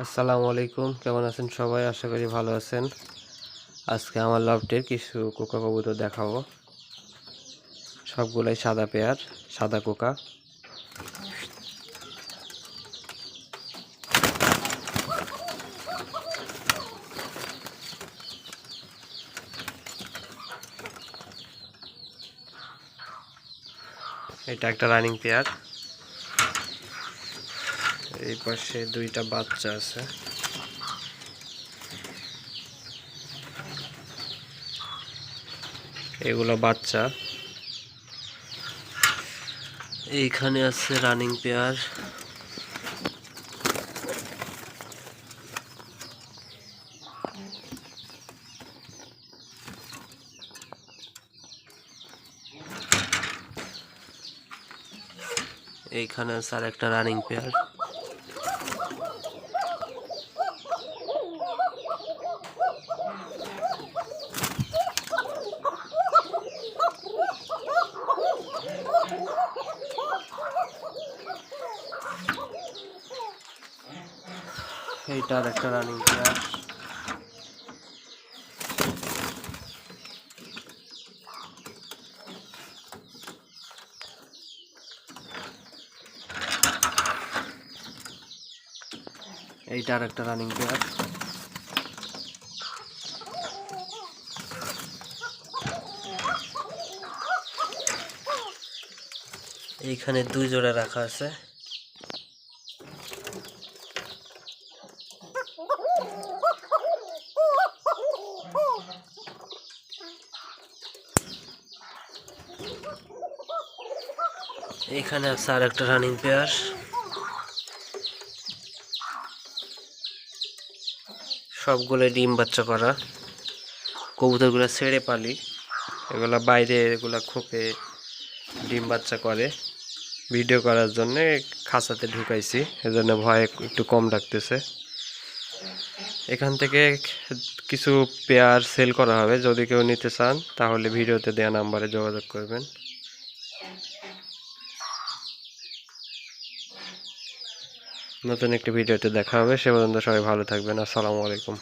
আসসালামু আলাইকুম, কেমন আছেন সবাই? আশা করি ভালো আছেন। আজকে আমার লফটের কিছু কোকা কবুতর দেখাবো। সবগুলাই সাদা পেয়ার, সাদা কোকা। এটা একটা রানিং পেয়ার। এই পাশে দুইটা বাচ্চা আছে। এগুলো বাচ্চা। এইখানে আছে রানিং পেয়ার। এইখানে আছে আর একটা রানিং পেয়ার। এইটা আর একটা রানিং পেয়ার। এইটা আর একটা রানিং পেয়ার। এইখানে দুই জোড়া রাখা আছে। এখানে আছে আর একটা রানিং পেয়ার। সবগুলো ডিম বাচ্চা করা। কবুতরগুলো ছেড়ে পালি, এগুলা বাইরে এগুলা খোপে ডিম বাচ্চা করে। ভিডিও করার জন্য খাঁচাতে ঢুকাইছি, এজন্য ভয় একটু কম ডাকতেছে। এখান থেকে কিছু পেয়ার সেল করা হবে, যদি কেউ নিতে চান তাহলে ভিডিওতে দেওয়া নাম্বারে যোগাযোগ করবেন। নতুন একটি ভিডিওতে দেখা হবে, সে পর্যন্ত সবাই ভালো থাকবেন। আসসালামু আলাইকুম।